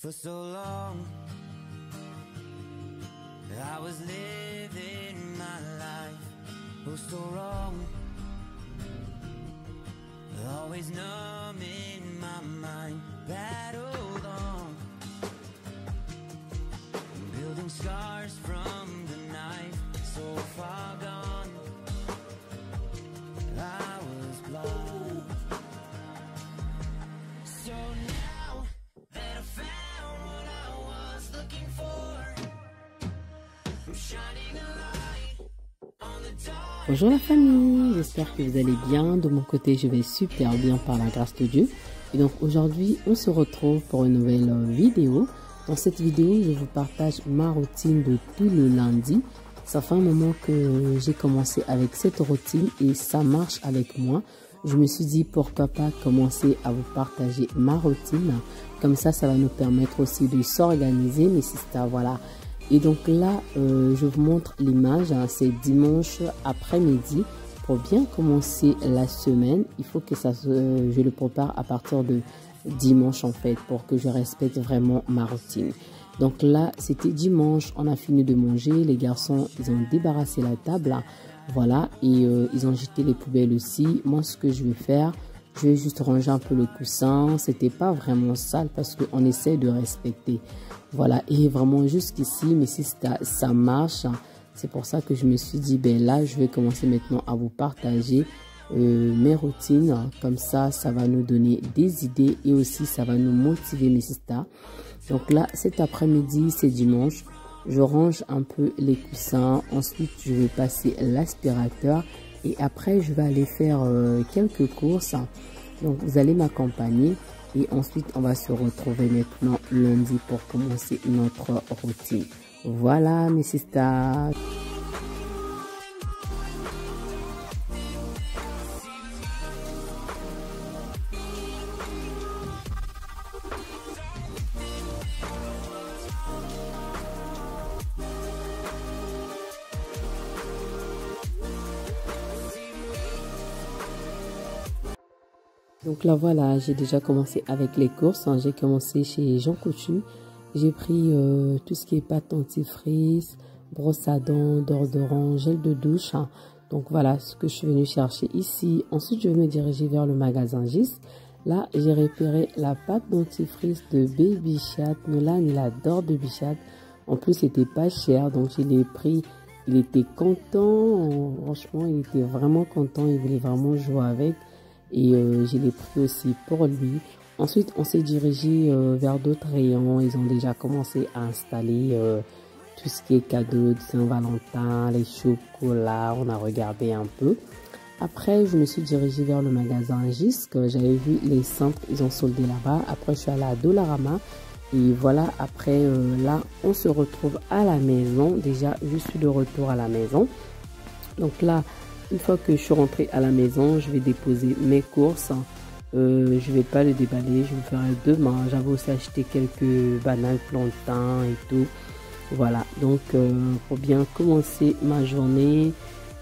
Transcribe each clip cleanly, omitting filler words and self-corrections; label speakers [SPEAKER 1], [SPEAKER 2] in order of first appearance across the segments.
[SPEAKER 1] For so long, I was living my life, oh so wrong, always numb in my mind, battled on, building scars from the knife, so far gone, I was blind. So now that I found what I was looking for, I'm shining a light on the dark.
[SPEAKER 2] Bonjour la famille, j'espère que vous allez bien. De mon côté, je vais super bien par la grâce de Dieu. Et donc aujourd'hui, on se retrouve pour une nouvelle vidéo. Dans cette vidéo, je vous partage ma routine de tout le lundi. Ça fait un moment que j'ai commencé avec cette routine et ça marche avec moi. Je me suis dit pourquoi pas commencer à vous partager ma routine. Comme ça va nous permettre aussi de s'organiser, mes sisters, voilà. Et donc là, je vous montre l'image, hein, c'est dimanche après-midi. Pour bien commencer la semaine, il faut que je le prépare à partir de dimanche en fait, pour que je respecte vraiment ma routine. Donc là, c'était dimanche, on a fini de manger, les garçons, ils ont débarrassé la table, hein, voilà, et ils ont jeté les poubelles aussi. Moi, ce que je vais faire, je vais juste ranger un peu le coussin. C'était pas vraiment sale parce qu'on essaie de respecter. Voilà, et vraiment jusqu'ici, mais si ça marche, c'est pour ça que je me suis dit, ben là, je vais commencer maintenant à vous partager mes routines. Comme ça va nous donner des idées et aussi ça va nous motiver, mes sisters. Donc là, cet après-midi, c'est dimanche. Je range un peu les coussins. Ensuite, je vais passer l'aspirateur. Et après, je vais aller faire quelques courses. Donc, vous allez m'accompagner. Et ensuite, on va se retrouver maintenant lundi pour commencer notre routine. Voilà, mes sisters. Donc là voilà, j'ai déjà commencé avec les courses, hein. J'ai commencé chez Jean Coutu. J'ai pris tout ce qui est pâte dentifrice, brosse à dents, déodorant, gel de douche, hein. Donc voilà ce que je suis venue chercher ici. Ensuite je vais me diriger vers le magasin Gis. Là j'ai repéré la pâte dentifrice de Baby Chat. Nolan il adore Baby Chat. En plus c'était pas cher, donc je l'ai pris. Il était content, franchement il était vraiment content, il voulait vraiment jouer avec. Et je l'ai pris aussi pour lui. Ensuite, on s'est dirigé vers d'autres rayons. Ils ont déjà commencé à installer tout ce qui est cadeaux de Saint-Valentin, les chocolats. On a regardé un peu. Après, je me suis dirigée vers le magasin Gis, que j'avais vu les centres. Ils ont soldé là-bas. Après, je suis allée à Dollarama. Et voilà, après, là, on se retrouve à la maison. Déjà, je suis de retour à la maison. Donc là, une fois que je suis rentrée à la maison, je vais déposer mes courses. Je vais pas le déballer, je le ferai demain. J'avais aussi acheté quelques bananes, plantains et tout. Voilà, donc pour bien commencer ma journée,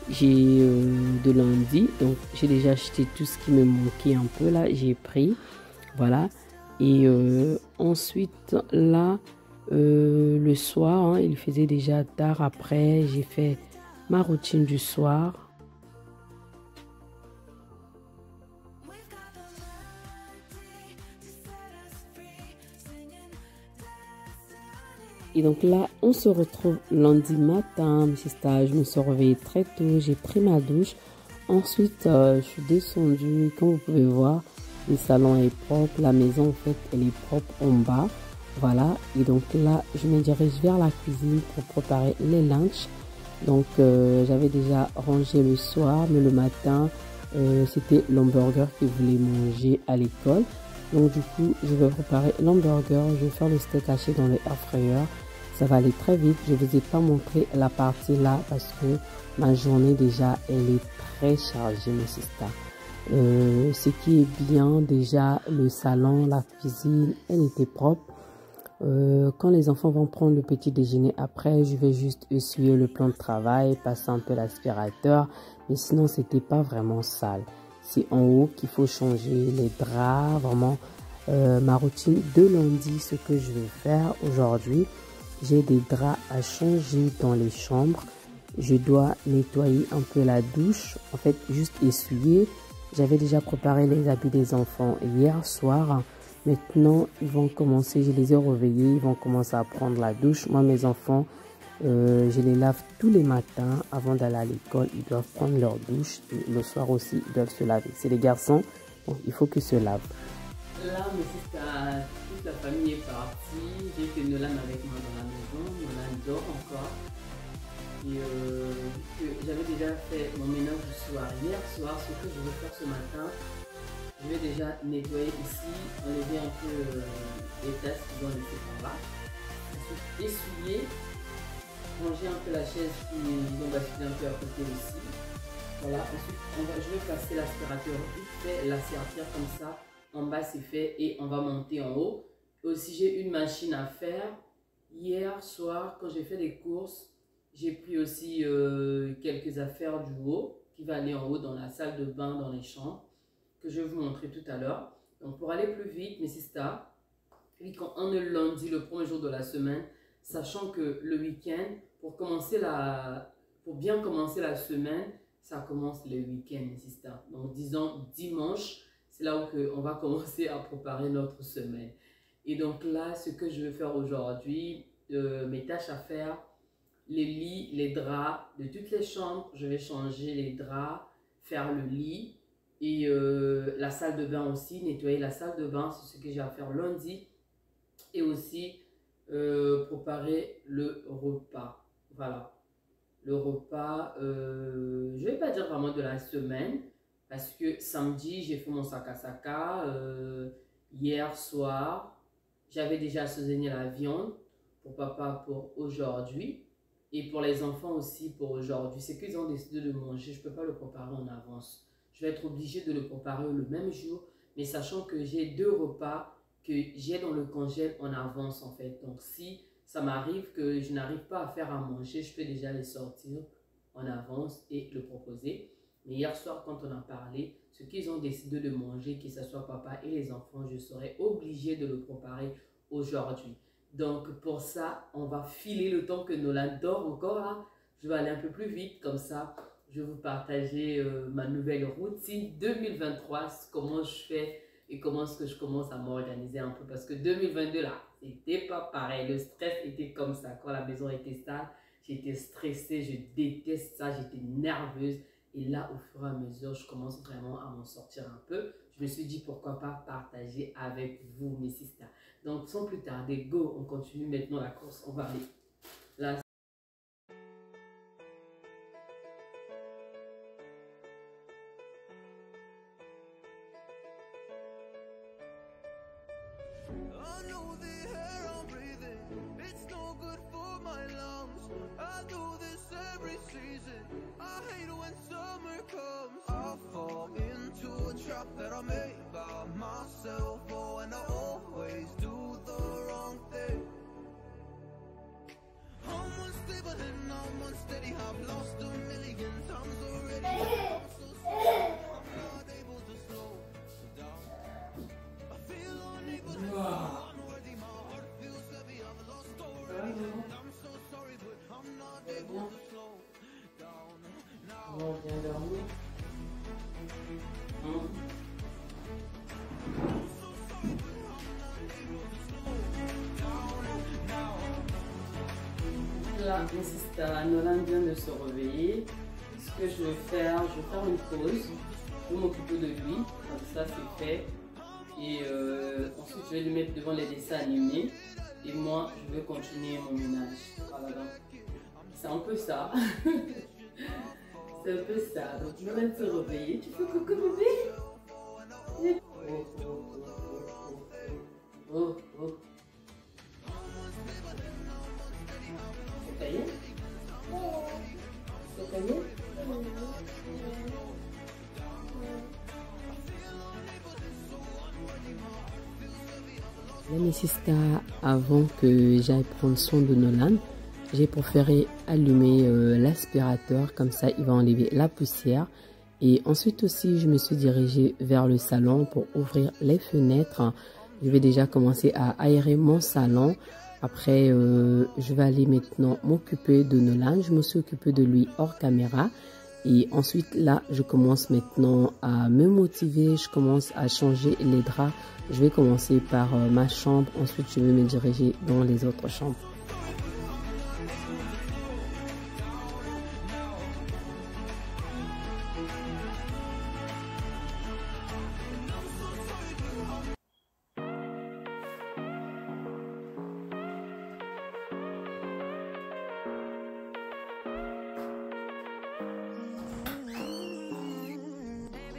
[SPEAKER 2] j'ai de lundi. Donc j'ai déjà acheté tout ce qui me manquait un peu là, j'ai pris. Voilà, et ensuite là, le soir, hein, il faisait déjà tard après, j'ai fait ma routine du soir. Et donc là, on se retrouve lundi matin, mes sisters. Je me suis réveillée très tôt, j'ai pris ma douche. Ensuite, je suis descendue. Comme vous pouvez voir, le salon est propre. La maison, en fait, elle est propre en bas. Voilà. Et donc là, je me dirige vers la cuisine pour préparer les lunchs. Donc, j'avais déjà rangé le soir, mais le matin, c'était l'hamburger qu'ils voulaient manger à l'école. Donc du coup, je vais préparer l'hamburger. Je vais faire le steak haché dans le air fryer. Ça va aller très vite. Je ne vous ai pas montré la partie là parce que ma journée déjà, elle est très chargée, mes sisters. Ce qui est bien, déjà, le salon, la cuisine, elle était propre. Quand les enfants vont prendre le petit déjeuner après, je vais juste essuyer le plan de travail, passer un peu l'aspirateur. Mais sinon, c'était pas vraiment sale. C'est en haut qu'il faut changer les draps, vraiment ma routine de lundi. Ce que je vais faire aujourd'hui, j'ai des draps à changer dans les chambres. Je dois nettoyer un peu la douche, en fait juste essuyer. J'avais déjà préparé les habits des enfants hier soir. Maintenant, ils vont commencer, je les ai réveillés, ils vont commencer à prendre la douche. Moi, mes enfants, je les lave tous les matins avant d'aller à l'école. Ils doivent prendre leur douche et le soir aussi, ils doivent se laver. C'est les garçons, donc il faut qu'ils se lavent. Là, toute la famille est partie. J'ai que Nolan avec moi dans la maison. Nolan dort encore. Et j'avais déjà fait mon ménage du soir. Hier soir, ce que je vais faire ce matin, je vais déjà nettoyer ici, enlever un peu les tasses qu'ils ont laissées par là. Ensuite, essuyer, ranger un peu la chaise qu'ils ont basculé un peu à côté aussi. Voilà, ensuite je vais passer l'aspirateur vite fait, la serpillère comme ça. En bas c'est fait et on va monter en haut. Et aussi j'ai une machine à faire. Hier soir quand j'ai fait des courses, j'ai pris aussi quelques affaires du haut qui va aller en haut dans la salle de bain, dans les chambres, que je vais vous montrer tout à l'heure. Donc pour aller plus vite, mes sisters, quand on est lundi, le premier jour de la semaine, sachant que le week-end, pour bien commencer la semaine, ça commence le week-end, mes sisters. Donc disons dimanche, c'est là où on va commencer à préparer notre semaine. Et donc là, ce que je vais faire aujourd'hui, mes tâches à faire, les lits, les draps de toutes les chambres, je vais changer les draps, faire le lit et la salle de bain aussi, nettoyer la salle de bain, c'est ce que j'ai à faire lundi. Et aussi préparer le repas. Voilà, le repas, je ne vais pas dire vraiment de la semaine, parce que samedi, j'ai fait mon saka-saka. Hier soir, j'avais déjà assaisonné la viande pour papa pour aujourd'hui. Et pour les enfants aussi pour aujourd'hui. C'est qu'ils ont décidé de manger, je ne peux pas le préparer en avance. Je vais être obligée de le préparer le même jour, mais sachant que j'ai 2 repas que j'ai dans le congèle en avance en fait. Donc si ça m'arrive que je n'arrive pas à faire à manger, je peux déjà les sortir en avance et le proposer. Mais hier soir quand on a parlé, ce qu'ils ont décidé de manger, que ce soit papa et les enfants, je serai obligée de le préparer aujourd'hui. Donc pour ça, on va filer le temps que Nolan dort encore là. Je vais aller un peu plus vite comme ça. Je vais vous partager ma nouvelle routine 2023, comment je fais et comment est-ce que je commence à m'organiser un peu. Parce que 2022 là, c'était pas pareil. Le stress était comme ça. Quand la maison était sale, j'étais stressée, je déteste ça, j'étais nerveuse. Et là, au fur et à mesure, je commence vraiment à m'en sortir un peu. Je me suis dit pourquoi pas partager avec vous, mes sisters. Donc, sans plus tarder, go, on continue maintenant la course. On va aller là. Là, mes sisters, Nolan vient de se réveiller. Ce que je vais faire une pause. Je vais m'occuper de lui. Comme ça, c'est fait. Et ensuite, je vais lui mettre devant les dessins animés. Et moi, je vais continuer mon ménage. Voilà, donc c'est un peu ça. C'est un peu ça. Donc, Nolan se réveiller. Tu fais coucou bébé? Oh. C'est caillé? C'est caillé? Là, mes sisters, avant que j'aille prendre soin de Nolan, j'ai préféré allumer l'aspirateur, comme ça il va enlever la poussière. Et ensuite aussi, je me suis dirigée vers le salon pour ouvrir les fenêtres. je vais déjà commencer à aérer mon salon. Après, je vais aller maintenant m'occuper de Nolan. Je me suis occupée de lui hors caméra. Et ensuite, là, je commence maintenant à me motiver. Je commence à changer les draps. Je vais commencer par ma chambre. Ensuite, je vais me diriger dans les autres chambres.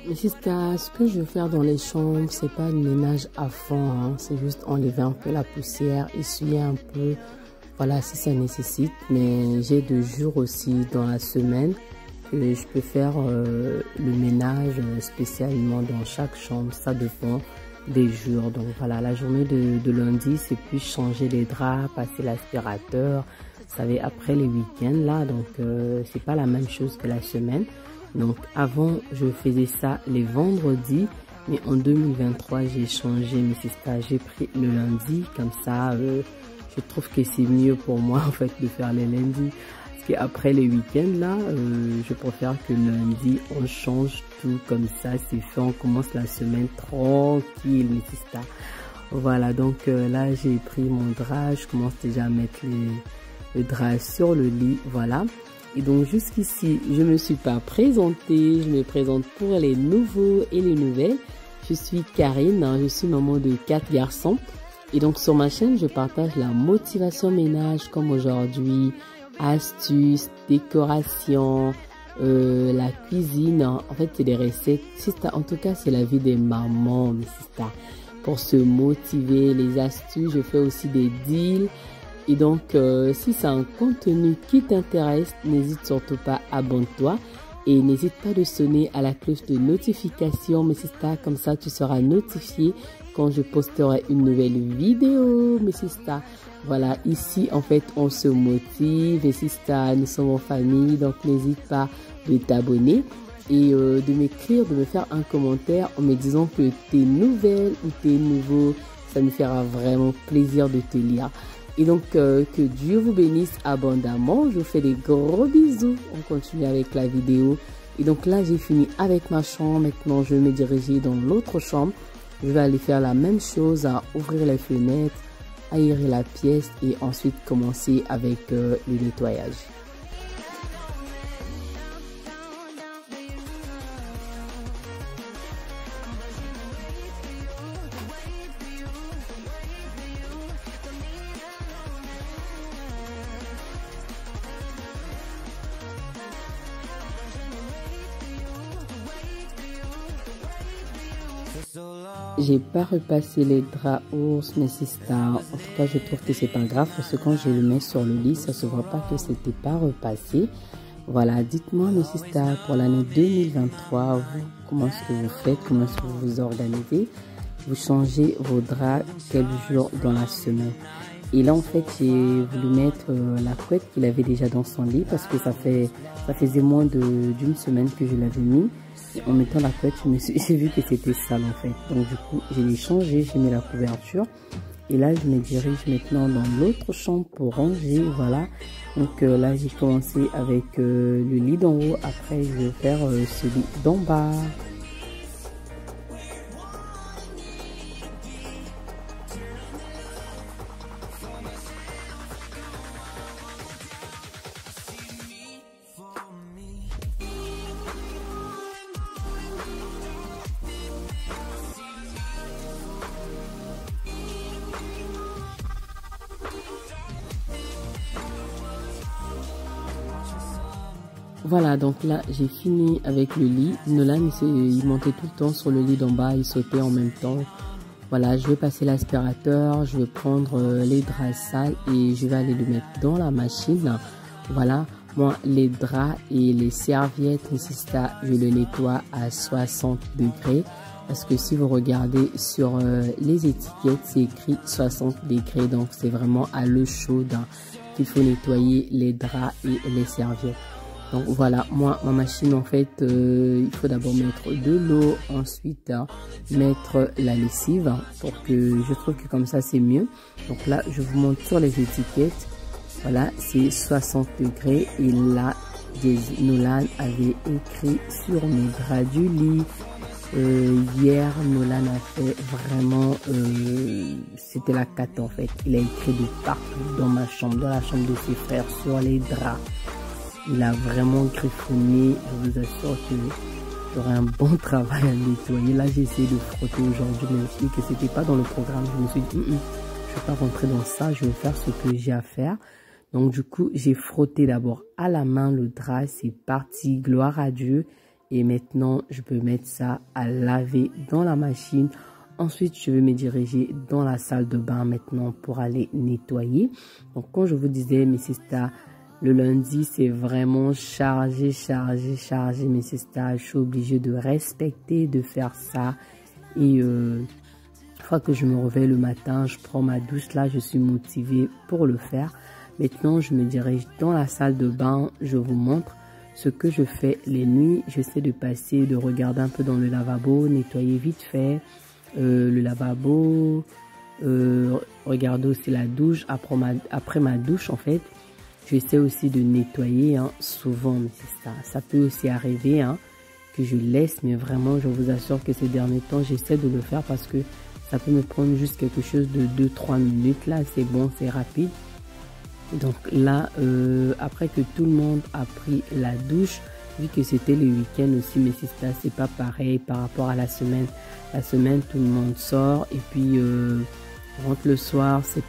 [SPEAKER 2] Mais c'est ce que je veux faire dans les chambres, c'est pas le ménage à fond, hein. C'est juste enlever un peu la poussière, essuyer un peu, voilà, si ça nécessite. Mais j'ai 2 jours aussi dans la semaine que je peux faire le ménage spécialement dans chaque chambre, ça dépend des jours. Donc voilà, la journée de lundi, c'est plus changer les draps, passer l'aspirateur, vous savez, après les week-ends là, donc c'est pas la même chose que la semaine. Donc avant je faisais ça les vendredis, mais en 2023 j'ai changé mes stages, j'ai pris le lundi, comme ça je trouve que c'est mieux pour moi en fait de faire les lundis, parce qu'après les week-ends là je préfère que lundi on change tout, comme ça c'est fait, on commence la semaine tranquille, mes sisters. Voilà, donc là j'ai pris mon drap, je commence déjà à mettre le drap sur le lit, voilà. Et donc jusqu'ici, je ne me suis pas présentée, je me présente pour les nouveaux et les nouvelles. Je suis Karine, hein, je suis maman de 4 garçons. Et donc sur ma chaîne, je partage la motivation ménage comme aujourd'hui, astuces, décoration, la cuisine. En fait, c'est des recettes. En tout cas, c'est la vie des mamans, mes sisters. Pour se motiver, les astuces, je fais aussi des deals. Et donc, si c'est un contenu qui t'intéresse, n'hésite surtout pas, abonne-toi. Et n'hésite pas de sonner à la cloche de notification, mes sisters. Comme ça, tu seras notifié quand je posterai une nouvelle vidéo, mes sisters. Voilà, ici, en fait, on se motive, mes sisters. Nous sommes en famille, donc n'hésite pas de t'abonner et de m'écrire, de me faire un commentaire en me disant que t'es nouvelle ou t'es nouveau. Ça me fera vraiment plaisir de te lire. Et donc, que Dieu vous bénisse abondamment. Je vous fais des gros bisous. On continue avec la vidéo. Et donc là, j'ai fini avec ma chambre. Maintenant, je vais me diriger dans l'autre chambre. Je vais aller faire la même chose, à ouvrir les fenêtres, aérer la pièce et ensuite commencer avec le nettoyage. J'ai pas repassé les draps ours, mes sisters. En tout cas, je trouve que c'est pas grave parce que quand je le mets sur le lit, ça se voit pas que c'était pas repassé. Voilà, dites-moi, mes sisters, pour l'année 2023, vous, comment est-ce que vous faites, comment est-ce que vous vous organisez? Vous changez vos draps quel jour dans la semaine? Et là, en fait, j'ai voulu mettre la couette qu'il avait déjà dans son lit parce que ça faisait moins d'une semaine que je l'avais mis. Et en mettant la couette, j'ai vu que c'était sale en fait. Donc du coup, je l'ai changé, j'ai mis la couverture. Et là, je me dirige maintenant dans l'autre chambre pour ranger, voilà. Donc là, j'ai commencé avec le lit d'en haut. Après, je vais faire celui d'en bas. Voilà, donc là, j'ai fini avec le lit. Nolan, il montait tout le temps sur le lit d'en bas, il sautait en même temps. Voilà, je vais passer l'aspirateur, je vais prendre les draps sales et je vais aller le mettre dans la machine. Voilà, moi, les draps et les serviettes, je le nettoie à 60 degrés. Parce que si vous regardez sur les étiquettes, c'est écrit 60 degrés. Donc, c'est vraiment à l'eau chaude qu'il faut nettoyer les draps et les serviettes. Donc voilà, moi ma machine en fait, il faut d'abord mettre de l'eau, ensuite mettre la lessive pour que je trouve que comme ça c'est mieux. Donc là je vous montre sur les étiquettes, voilà c'est 60 degrés et là Nolan avait écrit sur mes draps du lit. Hier Nolan a fait vraiment, c'était la cata en fait, il a écrit de partout dans ma chambre, dans la chambre de ses frères, sur les draps. Il a vraiment griffonné, je vous assure que j'aurai un bon travail à nettoyer. Là, j'ai essayé de frotter aujourd'hui, mais je me suis dit que c'était pas dans le programme. Je me suis dit, je vais pas rentrer dans ça, je vais faire ce que j'ai à faire. Donc, du coup, j'ai frotté d'abord à la main le drap, c'est parti, gloire à Dieu. Et maintenant, je peux mettre ça à laver dans la machine. Ensuite, je vais me diriger dans la salle de bain maintenant pour aller nettoyer. Donc, quand je vous disais, mais c'est ça. Le lundi, c'est vraiment chargé, mais c'est ça, je suis obligée de respecter, de faire ça. Et une fois que je me réveille le matin, je prends ma douche, là, je suis motivée pour le faire. Maintenant, je me dirige dans la salle de bain, je vous montre ce que je fais les nuits. J'essaie de passer, de regarder un peu dans le lavabo, nettoyer vite fait le lavabo, regarder aussi la douche, après ma douche en fait. J'essaie aussi de nettoyer souvent, mais c'est ça. Ça peut aussi arriver que je laisse, mais vraiment, je vous assure que ces derniers temps, j'essaie de le faire parce que ça peut me prendre juste quelque chose de 2-3 minutes. Là, c'est bon, c'est rapide. Donc là, après que tout le monde a pris la douche, vu que c'était le week-end aussi, mais c'est pas pareil par rapport à la semaine. La semaine, tout le monde sort et puis rentre le soir, c'est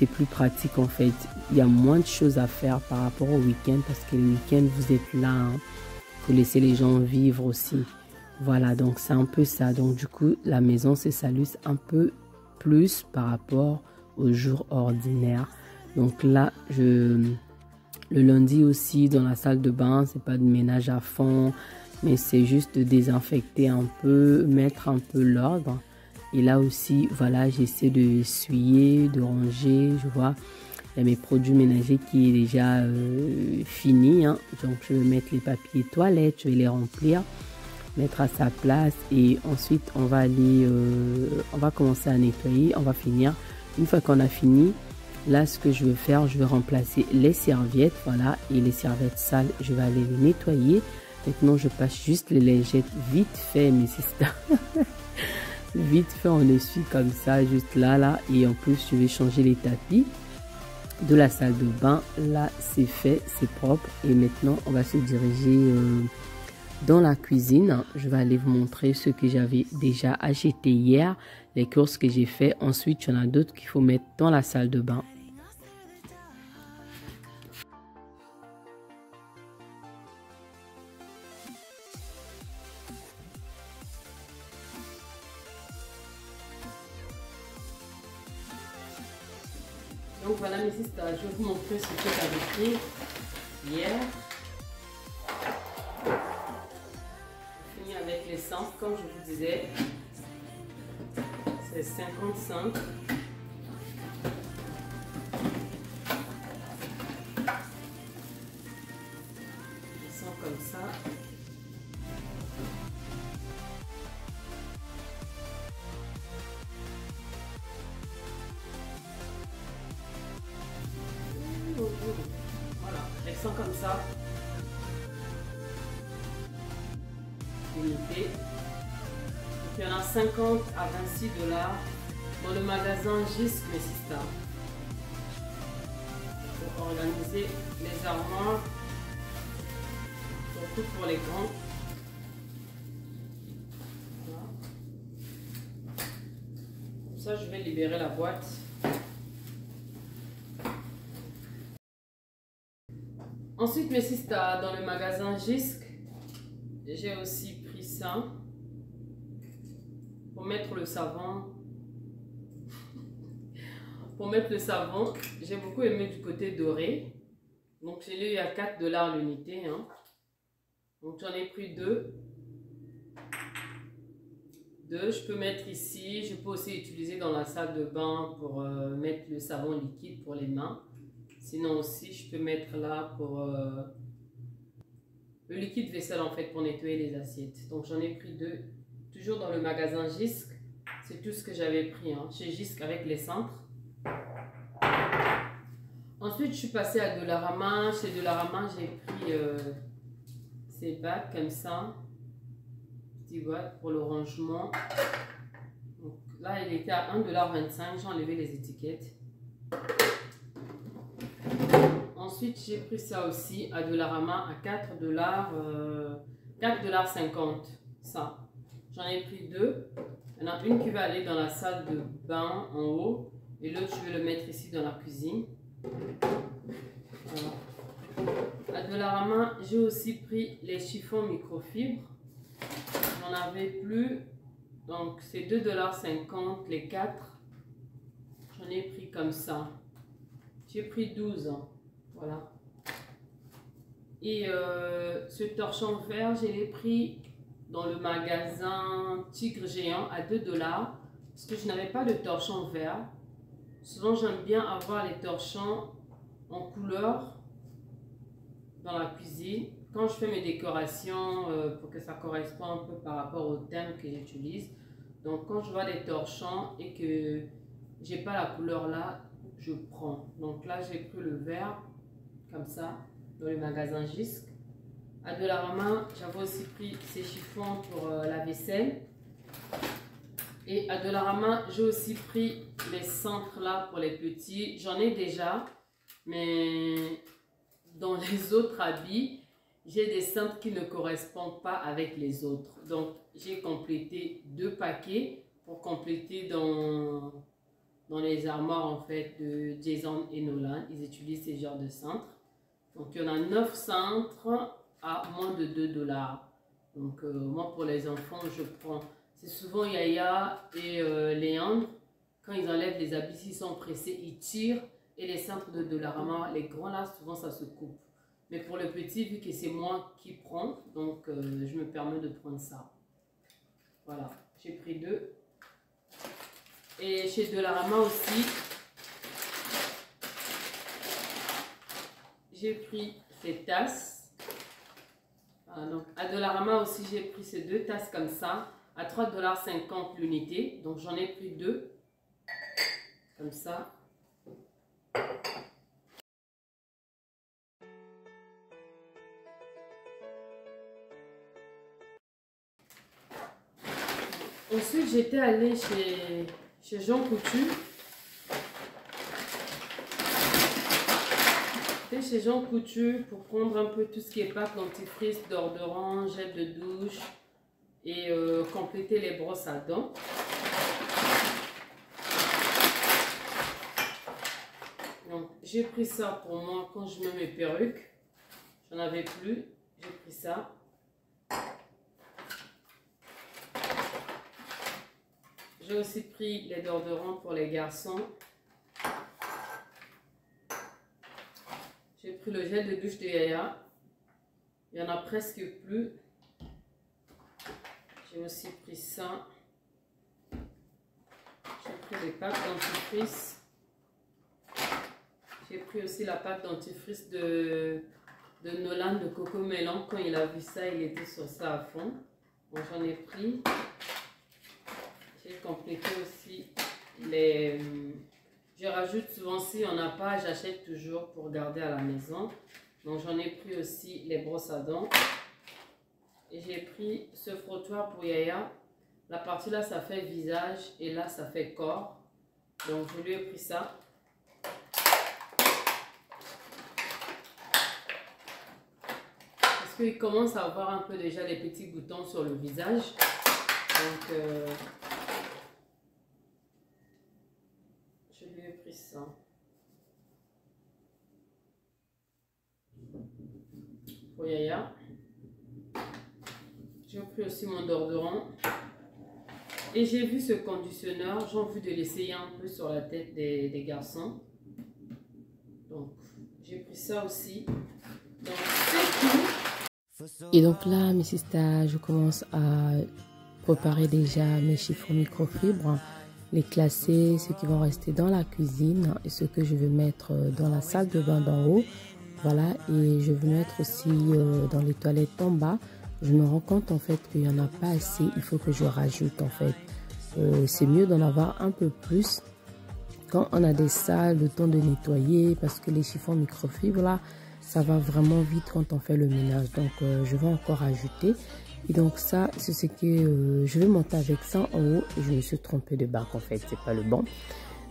[SPEAKER 2] plus pratique en fait. Il y a moins de choses à faire par rapport au week-end parce que le week-end vous êtes là, vous laissez les gens vivre aussi. Voilà, donc c'est un peu ça. Donc du coup, la maison se salue un peu plus par rapport aux jours ordinaires. Donc là, le lundi aussi dans la salle de bain, c'est pas de ménage à fond, mais c'est juste de désinfecter un peu, mettre un peu l'ordre. Et là aussi, voilà, j'essaie de essuyer, de ranger, je vois. Il y a mes produits ménagers qui est déjà fini. Donc, je vais mettre les papiers toilettes, je vais les remplir, mettre à sa place. Et ensuite, on va aller, on va commencer à nettoyer, on va finir. Une fois qu'on a fini, là, ce que je vais faire, je vais remplacer les serviettes, voilà. Et les serviettes sales, je vais aller les nettoyer. Maintenant, je passe juste les lingettes vite fait, mais c'est ça. Vite fait, on essuie comme ça, juste là. Et en plus, je vais changer les tapis de la salle de bain. Là, c'est fait, c'est propre. Et maintenant, on va se diriger dans la cuisine. Je vais aller vous montrer ce que j'avais déjà acheté hier, les courses que j'ai fait. Ensuite, il y en a d'autres qu'il faut mettre dans la salle de bain. Donc voilà mes sisters, je vais vous montrer ce que j'avais fait hier. Fini avec l'essence, comme je vous disais, c'est 55. L'essence comme ça. Voilà, elles sont comme ça. Unité. Il y en a 50 à 26 $ dans le magasin Gisc mes sisters. Pour organiser les armoires, surtout pour les grands. Voilà. Comme ça, je vais libérer la boîte. Ensuite, mes sisters, dans le magasin Gisc, j'ai aussi pris ça pour mettre le savon. Pour mettre le savon, j'ai beaucoup aimé du côté doré. Donc, j'ai lu à 4 $ l'unité. Donc, j'en ai pris deux. Je peux mettre ici. Je peux aussi utiliser dans la salle de bain pour mettre le savon liquide pour les mains. Sinon aussi, je peux mettre là pour le liquide vaisselle en fait pour nettoyer les assiettes. Donc j'en ai pris 2, toujours dans le magasin Jisc. C'est tout ce que j'avais pris hein, chez Jisc avec les cintres. Ensuite, je suis passée à Dollarama. Chez Dollarama, j'ai pris ces bacs comme ça. Petits boîtes pour le rangement. Donc, là, il était à 1,25 $. J'ai enlevé les étiquettes. Ensuite, j'ai pris ça aussi à Dollarama à 4 $, 4,50 $. Ça. J'en ai pris 2. Il y en a une qui va aller dans la salle de bain en haut. Et l'autre, je vais le mettre ici dans la cuisine. Voilà. À Dollarama, j'ai aussi pris les chiffons microfibres. J'en avais plus. Donc, c'est 2,50 $ les 4. J'en ai pris comme ça. J'ai pris 12. Voilà. Et ce torchon vert, je l'ai pris dans le magasin Tigre Géant à 2 $. Parce que je n'avais pas de torchon vert. Souvent, j'aime bien avoir les torchons en couleur dans la cuisine. Quand je fais mes décorations, pour que ça corresponde un peu par rapport au thème que j'utilise. Donc, quand je vois des torchons et que j'ai pas la couleur là, je prends. Donc là, j'ai pris le vert, comme ça, dans le magasin Jisc. À Dollarama, j'avais aussi pris ces chiffons pour la vaisselle. Et à Dollarama, j'ai aussi pris les cintres là pour les petits. J'en ai déjà, mais dans les autres habits, j'ai des cintres qui ne correspondent pas avec les autres. Donc, j'ai complété 2 paquets pour compléter dans les armoires en fait de Jason et Nolan. Ils utilisent ces genres de cintres. Donc, il y en a 9 cintres à moins de 2 $. Donc, moi pour les enfants, je prends. C'est souvent Yaya et Léandre, quand ils enlèvent les habits, s'ils sont pressés, ils tirent. Et les cintres de Dollarama, les grands là, souvent ça se coupe. Mais pour le petit, vu que c'est moi qui prends, donc je me permets de prendre ça. Voilà, j'ai pris 2. Et chez Dollarama aussi, j'ai pris ces tasses. Voilà, donc à Dollarama aussi, j'ai pris ces 2 tasses comme ça, à 3,50 $ l'unité. Donc j'en ai pris 2, comme ça. Ensuite, j'étais allée chez Jean Coutu. J'étais chez Jean Coutu pour prendre un peu tout ce qui est pâte dentifrice, déodorant, gel de douche et compléter les brosses à dents. Donc, j'ai pris ça pour moi quand je mets mes perruques. J'en avais plus. J'ai pris ça. J'ai aussi pris les déodorants pour les garçons. J'ai pris le gel de douche de Yaya. Il n'y en a presque plus. J'ai aussi pris ça. J'ai pris les pâtes dentifrice. J'ai pris aussi la pâte dentifrice de Nolan de Coco Melon. Quand il a vu ça, il était sur ça à fond. Bon, j'en ai pris. J'ai complété aussi les... Je rajoute souvent, si on n'a pas, j'achète toujours pour garder à la maison. Donc j'en ai pris aussi les brosses à dents. Et j'ai pris ce frottoir pour Yaya. La partie là, ça fait visage et là, ça fait corps. Donc je lui ai pris ça. Parce qu'il commence à avoir un peu déjà des petits boutons sur le visage. Donc... je lui ai pris ça. Pour Yaya. J'ai pris aussi mon déodorant. Et j'ai vu ce conditionneur. J'ai envie de l'essayer un peu sur la tête des garçons. Donc, j'ai pris ça aussi. Donc, c'est tout.
[SPEAKER 3] Et donc là, mes sisters, je commence à préparer déjà mes chiffons microfibres.
[SPEAKER 2] les classer, ceux qui vont rester dans la cuisine et ceux que je vais mettre dans la salle de bain d'en haut. Voilà, et je vais mettre aussi dans les toilettes en bas. Je me rends compte en fait qu'il n'y en a pas assez, il faut que je rajoute en fait. C'est mieux d'en avoir un peu plus quand on a des salles, le temps de nettoyer, parce que les chiffons microfibres là, ça va vraiment vite quand on fait le ménage. Donc je vais encore ajouter. Et donc ça, c'est ce que je vais monter avec ça en haut. Et je me suis trompée de bac en fait, c'est pas le bon.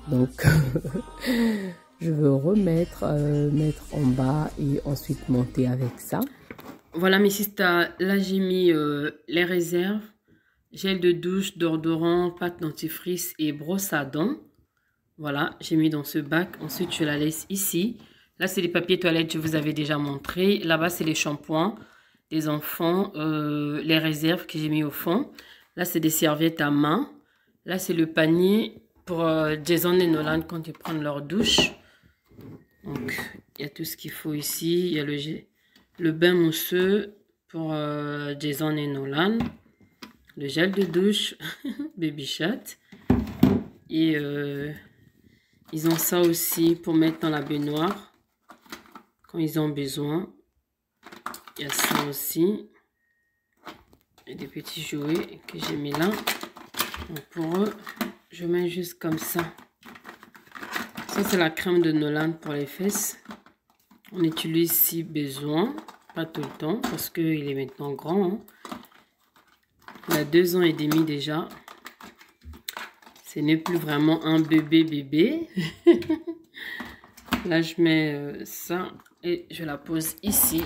[SPEAKER 2] Donc je veux remettre, mettre en bas et ensuite monter avec ça. Voilà mes sisters, là j'ai mis les réserves, gel de douche, déodorant, pâte dentifrice et brosse à dents. Voilà, j'ai mis dans ce bac. Ensuite, je la laisse ici. Là, c'est les papiers toilettes, je vous avais déjà montré. Là-bas, c'est les shampoings des enfants, les réserves que j'ai mis au fond. Là, c'est des serviettes à main. Là, c'est le panier pour Jason et Nolan quand ils prennent leur douche. Donc, il y a tout ce qu'il faut ici. Il y a le bain mousseux pour Jason et Nolan. Le gel de douche, Baby Chat. Et ils ont ça aussi pour mettre dans la baignoire quand ils ont besoin. Il y a ça aussi. Et des petits jouets que j'ai mis là. Donc pour eux, je mets juste comme ça. Ça, c'est la crème de Nolan pour les fesses. On utilise si besoin. Pas tout le temps parce qu'il est maintenant grand. Hein. Il a 2 ans et demi déjà. Ce n'est plus vraiment un bébé. Là, je mets ça et je la pose ici.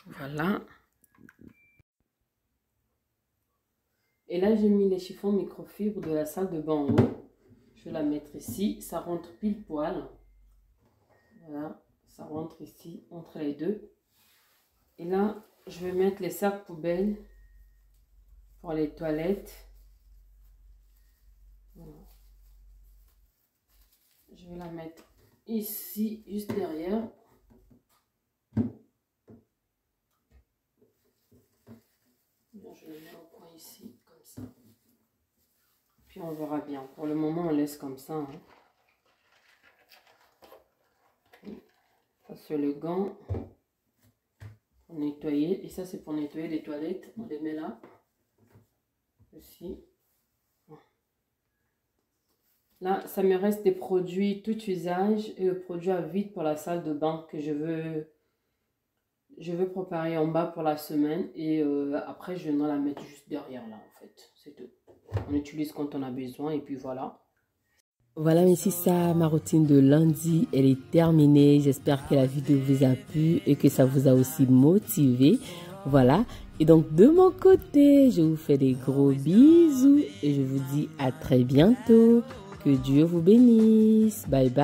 [SPEAKER 2] Voilà. Et là, j'ai mis les chiffons microfibres de la salle de bain en haut. Je vais la mettre ici. Ça rentre pile poil. Voilà. Ça rentre ici entre les deux. Et là, je vais mettre les sacs poubelles pour les toilettes. Voilà. Je vais la mettre ici, juste derrière. Je le mets au coin ici, comme ça. Puis on verra bien. Pour le moment, on laisse comme ça. Hein. Ça, c'est le gant pour nettoyer. Et ça, c'est pour nettoyer les toilettes. On les met là. Aussi. Là, ça me reste des produits tout usage et le produit à vide pour la salle de bain que je veux préparer en bas pour la semaine. Et après, je viendrai la mettre juste derrière là, en fait. C'est tout. On utilise quand on a besoin et puis voilà. Voilà, mais si ça, ma routine de lundi, elle est terminée. J'espère que la vidéo vous a plu et que ça vous a aussi motivé. Voilà. Et donc, de mon côté, je vous fais des gros bisous et je vous dis à très bientôt. Que Dieu vous bénisse. Bye bye.